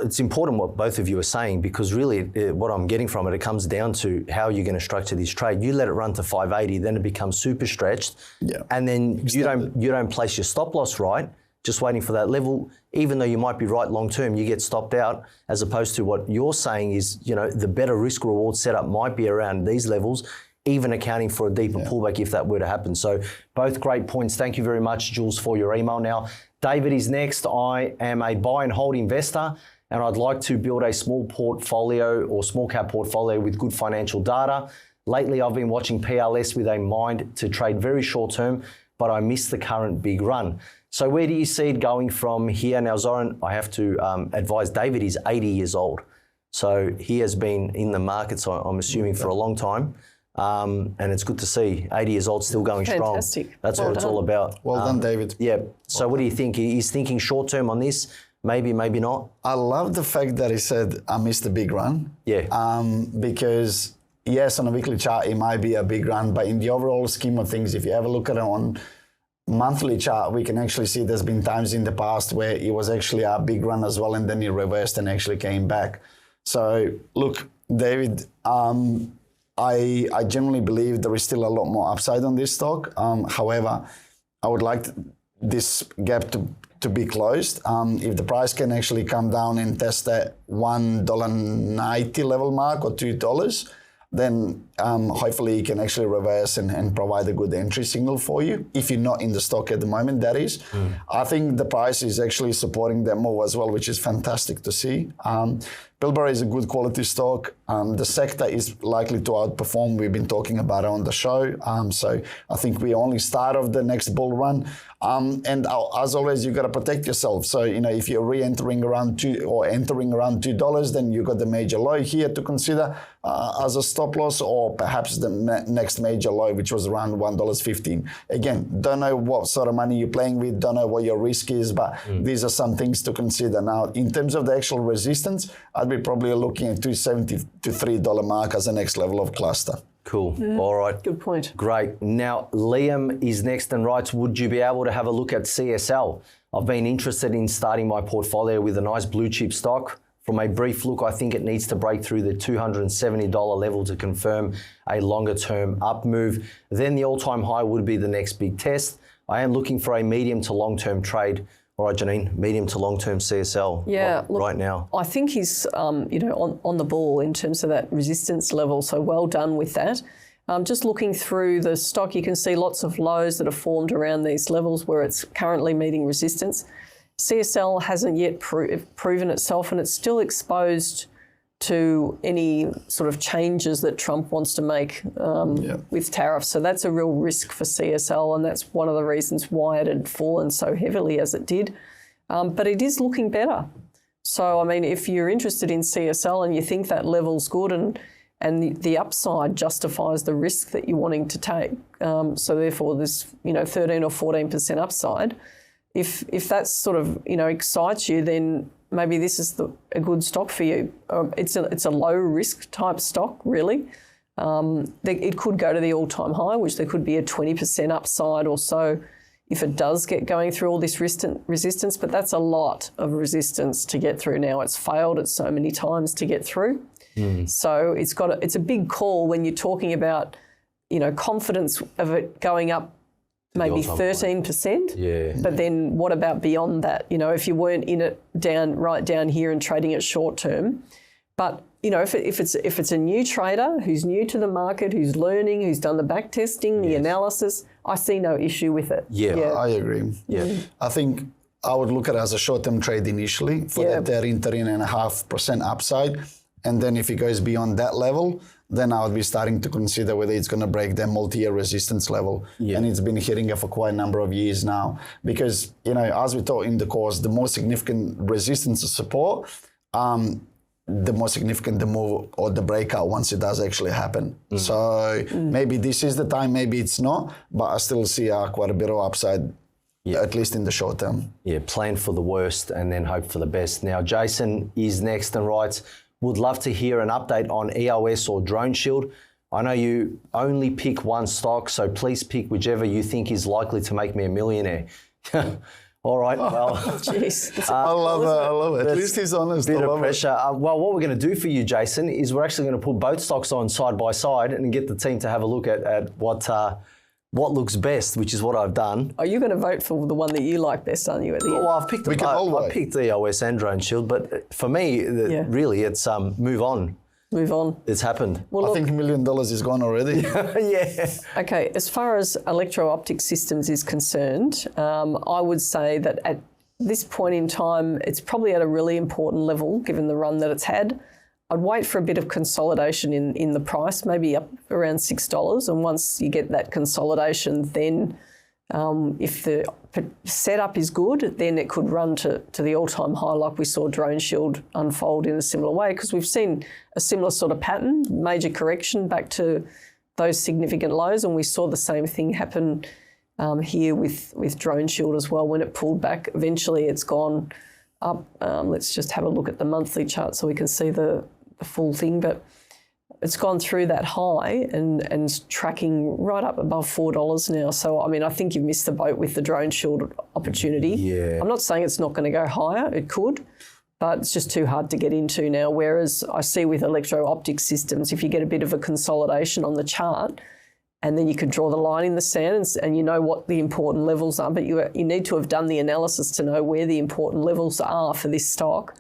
it's important what both of you are saying, because really what I'm getting from it comes down to how you're going to structure this trade. You let it run to 580, then it becomes super stretched. Yeah. And then you don't place your stop loss right, just waiting for that level. Even though you might be right long term, you get stopped out, as opposed to what you're saying is, the better risk reward setup might be around these levels, even accounting for a deeper pullback if that were to happen. So both great points. Thank you very much, Jules, for your email. Now, David is next. I am a buy and hold investor, and I'd like to build a small portfolio or small cap portfolio with good financial data. Lately, I've been watching PLS with a mind to trade very short term, but I miss the current big run. So where do you see it going from here? Now, Zoran, I have to advise David is 80 years old. So he has been in the market, so I'm assuming for a long time. And it's good to see 80 years old still going Fantastic. strong. That's Well what it's done. all about. Well done, David. Yeah. So what do you think? He's thinking short term on this? Maybe, maybe not? I love the fact that he said, I missed the big run. Yeah. Because yes, on a weekly chart, it might be a big run, but in the overall scheme of things, if you have a look at it on monthly chart, we can actually see there's been times in the past where it was actually a big run as well, and then it reversed and actually came back. So look, David, I generally believe there is still a lot more upside on this stock. However, I would like this gap to be closed. If the price can actually come down and test that $1.90 level mark or $2, then hopefully you can actually reverse and provide a good entry signal for you. If you're not in the stock at the moment, that is. I think the price is actually supporting that move as well, which is fantastic to see. Pilbara is a good quality stock. The sector is likely to outperform. We've been talking about it on the show. So I think we only start of the next bull run. And as always, you got to protect yourself. So, if you're re-entering around $2, then you got the major low here to consider as a stop loss, or perhaps the next major low, which was around $1.15. Again, don't know what sort of money you're playing with, don't know what your risk is, but these are some things to consider. Now, in terms of the actual resistance, I'd be probably looking at $2.70 to $3 mark as the next level of cluster. Cool. All right. Good point. Great. Now, Liam is next and writes, would you be able to have a look at CSL? I've been interested in starting my portfolio with a nice blue chip stock. From a brief look, I think it needs to break through the $270 level to confirm a longer term up move. Then the all-time high would be the next big test. I am looking for a medium to long-term trade. All right, Janine, medium to long-term CSL right now. I think he's, on the ball in terms of that resistance level, so well done with that. Just looking through the stock, you can see lots of lows that are formed around these levels where it's currently meeting resistance. CSL hasn't yet proven itself, and it's still exposed to any sort of changes that Trump wants to make with tariffs. So that's a real risk for CSL, and that's one of the reasons why it had fallen so heavily as it did. But it is looking better. So, I mean, if you're interested in CSL and you think that level's good and the upside justifies the risk that you're wanting to take, so therefore there's, 13 or 14% upside, if that sort of, excites you, then maybe this is a good stock for you. It's a low risk type stock, really. It could go to the all-time high, which there could be a 20% upside or so if it does get going through all this resistance, but that's a lot of resistance to get through now. It's failed it so many times to get through. So it's a big call when you're talking about, confidence of it going up maybe 13%. Yeah. But then what about beyond that? If you weren't in it right down here and trading it short term, but if it's a new trader who's new to the market, who's learning, who's done the back testing, the analysis, I see no issue with it. Yeah. I agree. Yeah. I think I would look at it as a short-term trade initially for that 13.5% upside. And then if it goes beyond that level, then I would be starting to consider whether it's going to break that multi-year resistance level. Yeah. And it's been hitting it for quite a number of years now. Because, as we taught in the course, the more significant resistance or support, the more significant the move or the breakout once it does actually happen. So maybe this is the time, maybe it's not, but I still see quite a bit of upside, at least in the short term. Yeah, plan for the worst and then hope for the best. Now, Jason is next and writes, would love to hear an update on EOS or Drone Shield. I know you only pick one stock, so please pick whichever you think is likely to make me a millionaire. All right, well. Jeez. I love it. At least he's honest. Bit of pressure. Well, what we're going to do for you, Jason, is we're actually going to put both stocks on side by side and get the team to have a look at what looks best, which is what I've done. Are you going to vote for the one that you like best, aren't you, at the end? Well, I've picked I picked EOS and Drone Shield, but for me, really, it's move on. Move on. It's happened. Well, I think $1 million is gone already. Yeah. Okay, as far as electro-optic systems is concerned, I would say that at this point in time, it's probably at a really important level, given the run that it's had. I'd wait for a bit of consolidation in the price, maybe up around $6. And once you get that consolidation, then if the setup is good, then it could run to the all-time high like we saw Drone Shield unfold in a similar way, because we've seen a similar sort of pattern, major correction back to those significant lows, and we saw the same thing happen here with Drone Shield as well. When it pulled back, eventually it's gone up. Let's just have a look at the monthly chart so we can see the full thing, but it's gone through that high and tracking right up above $4 now. So, I mean, I think you've missed the boat with the Drone Shield opportunity. Yeah. I'm not saying it's not going to go higher. It could, but it's just too hard to get into now. Whereas I see with electro-optic systems, if you get a bit of a consolidation on the chart, and then you could draw the line in the sand and you know what the important levels are, but you need to have done the analysis to know where the important levels are for this stock.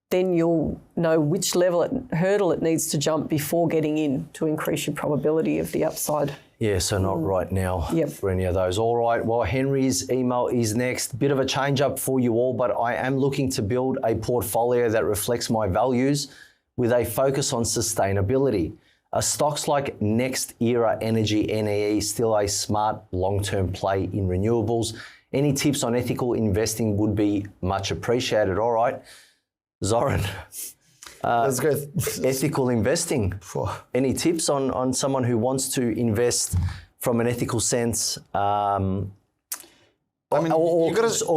Then you'll know which hurdle it needs to jump before getting in to increase your probability of the upside. Yeah, so not right now for any of those. All right, well, Henry's email is next. Bit of a change up for you all, but I am looking to build a portfolio that reflects my values with a focus on sustainability. Are stocks like Next Era Energy NEE still a smart long-term play in renewables? Any tips on ethical investing would be much appreciated. All right, Zoran. That's good. Ethical investing. Any tips on someone who wants to invest from an ethical sense? Or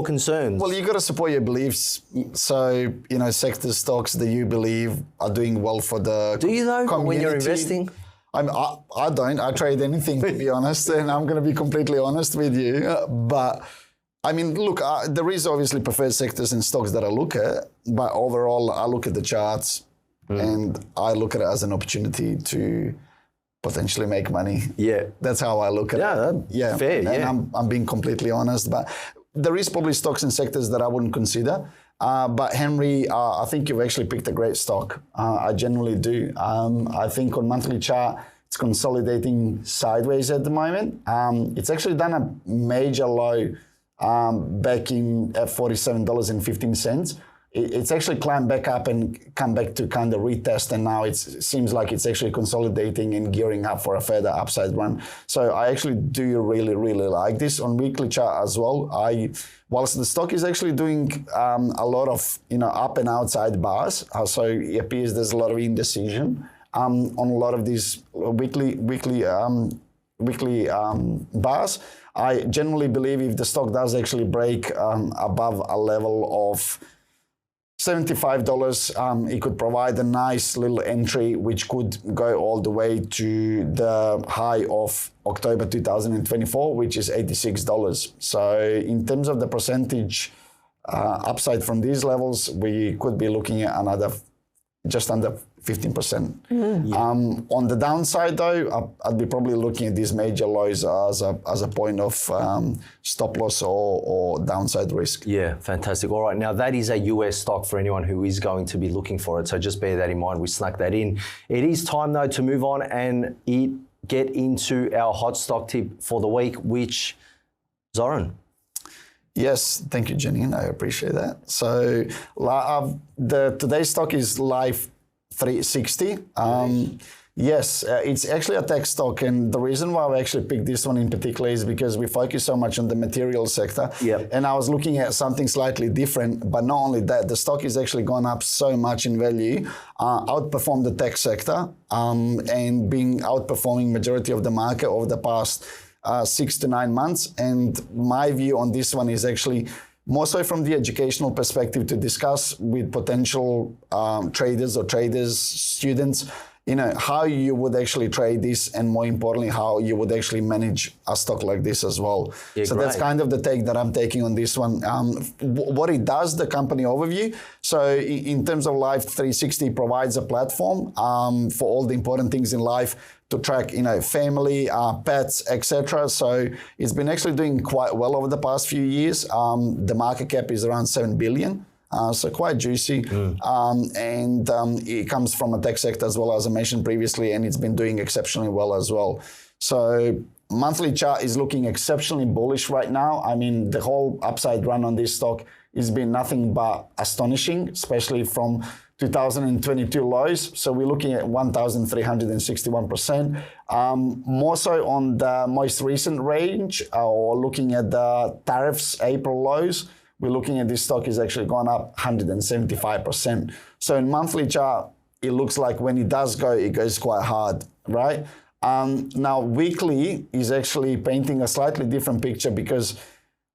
concerns? Well, you got to support your beliefs. So, sector stocks that you believe are doing well for the Do you though, community. when you're investing? I don't. I trade anything, to be honest, and I'm going to be completely honest with you. But, look, there is obviously preferred sectors and stocks that I look at, but overall, I look at the charts and I look at it as an opportunity to potentially make money. Yeah. That's how I look at it. Yeah. Fair, and I'm being completely honest, but there is probably stocks and sectors that I wouldn't consider. But Henry, I think you've actually picked a great stock. I genuinely do. I think on monthly chart, it's consolidating sideways at the moment. It's actually done a major low back in at $47.15. It's actually climbed back up and come back to kind of retest, and now it seems like it's actually consolidating and gearing up for a further upside run. So I actually do really, really like this on weekly chart as well. Whilst the stock is actually doing a lot of up and outside bars, so it appears there's a lot of indecision on a lot of these weekly bars. I generally believe if the stock does actually break above a level of $75, it could provide a nice little entry, which could go all the way to the high of October 2024, which is $86. So in terms of the percentage upside from these levels, we could be looking at another just under 15%. On the downside, though, I'd be probably looking at these major lows as a point of stop loss or downside risk. Yeah, fantastic. All right, now that is a US stock for anyone who is going to be looking for it. So just bear that in mind. We snuck that in. It is time, though, to move on and get into our hot stock tip for the week, which, Zoran. Yes, thank you, Janine. I appreciate that. So today's stock is Life 360. Yes, it's actually a tech stock, and the reason why I actually picked this one in particular is because we focus so much on the materials sector. Yep. And I was looking at something slightly different, but not only that, the stock has actually gone up so much in value, outperformed the tech sector, and been outperforming majority of the market over the past 6 to 9 months. And my view on this one is actually more so from the educational perspective to discuss with potential traders, students, how you would actually trade this, and more importantly, how you would actually manage a stock like this as well. Yeah, so great. That's kind of the take that I'm taking on this one. What it does, the company overview. So in terms of Life 360, provides a platform for all the important things in life to track, family, pets, etc. So it's been actually doing quite well over the past few years. The market cap is around 7 billion. So quite juicy. And it comes from a tech sector as well, as I mentioned previously, and it's been doing exceptionally well as well. So monthly chart is looking exceptionally bullish right now. The whole upside run on this stock has been nothing but astonishing, especially from 2022 lows. So we're looking at 1,361%. More so on the most recent range, or looking at the tariffs April lows, we're looking at this stock is actually gone up 175%. So in monthly chart, it looks like when it does go, it goes quite hard, right? Now weekly is actually painting a slightly different picture, because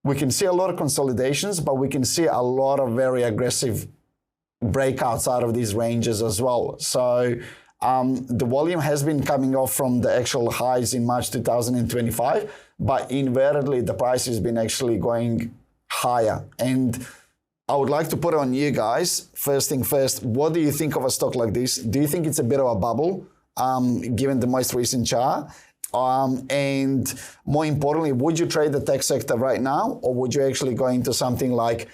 we can see a lot of consolidations, but we can see a lot of very aggressive breakouts out of these ranges as well. So the volume has been coming off from the actual highs in March 2025, but inversely the price has been actually going higher. And I would like to put it on you guys. First thing first, what do you think of a stock like this? Do you think it's a bit of a bubble, given the most recent chart? And more importantly, would you trade the tech sector right now, or would you actually go into something like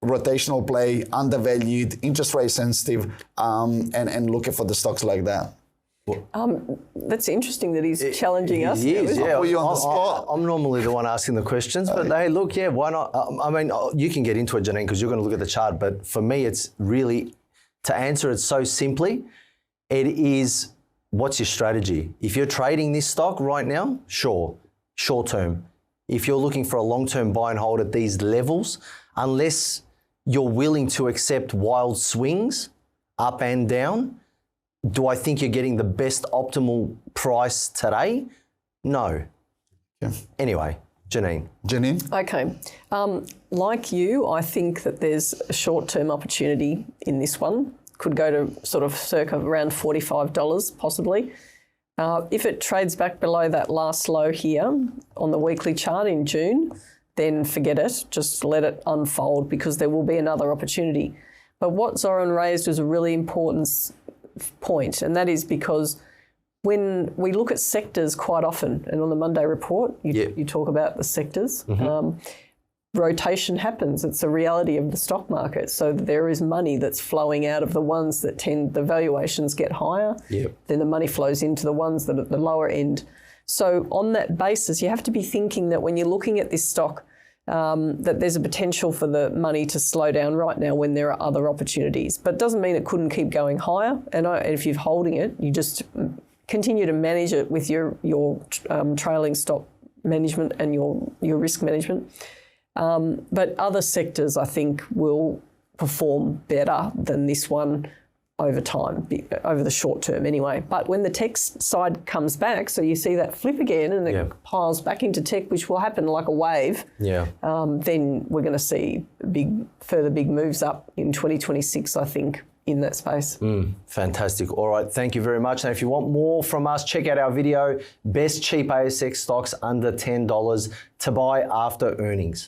rotational play, undervalued, interest rate sensitive, and looking for the stocks like that? That's interesting that he's challenging us. He is, yeah. I'll put you on the spot. I'm normally the one asking the questions, but hey, look, yeah, why not? You can get into it, Janine, because you're going to look at the chart. But for me, it's really To answer it so simply, it is, what's your strategy? If you're trading this stock right now, sure, short term. If you're looking for a long-term buy and hold at these levels, unless you're willing to accept wild swings up and down, do I think you're getting the best optimal price today? No. Yeah. Anyway, Janine. Janine? Okay. Like you, I think that there's a short-term opportunity in this one. Could go to sort of circa around $45 possibly. If it trades back below that last low here on the weekly chart in June, then forget it. Just let it unfold because there will be another opportunity. But what Zoran raised was a really important point, and that is because when we look at sectors quite often, and on the Monday report, you talk about the sectors, rotation happens. It's a reality of the stock market. So there is money that's flowing out of the ones that the valuations get higher. Then the money flows into the ones that are at the lower end. So on that basis, you have to be thinking that when you're looking at this stock, that there's a potential for the money to slow down right now when there are other opportunities. But it doesn't mean it couldn't keep going higher. And if you're holding it, you just continue to manage it with your trailing stock management and your risk management. But other sectors, I think, will perform better than this one over time, over the short term anyway. But when the tech side comes back, so you see that flip again and it piles back into tech, which will happen like a wave, then we're going to see further big moves up in 2026, I think, in that space. Fantastic. All right, thank you very much. Now, if you want more from us, check out our video, Best Cheap ASX Stocks Under $10 to Buy After Earnings.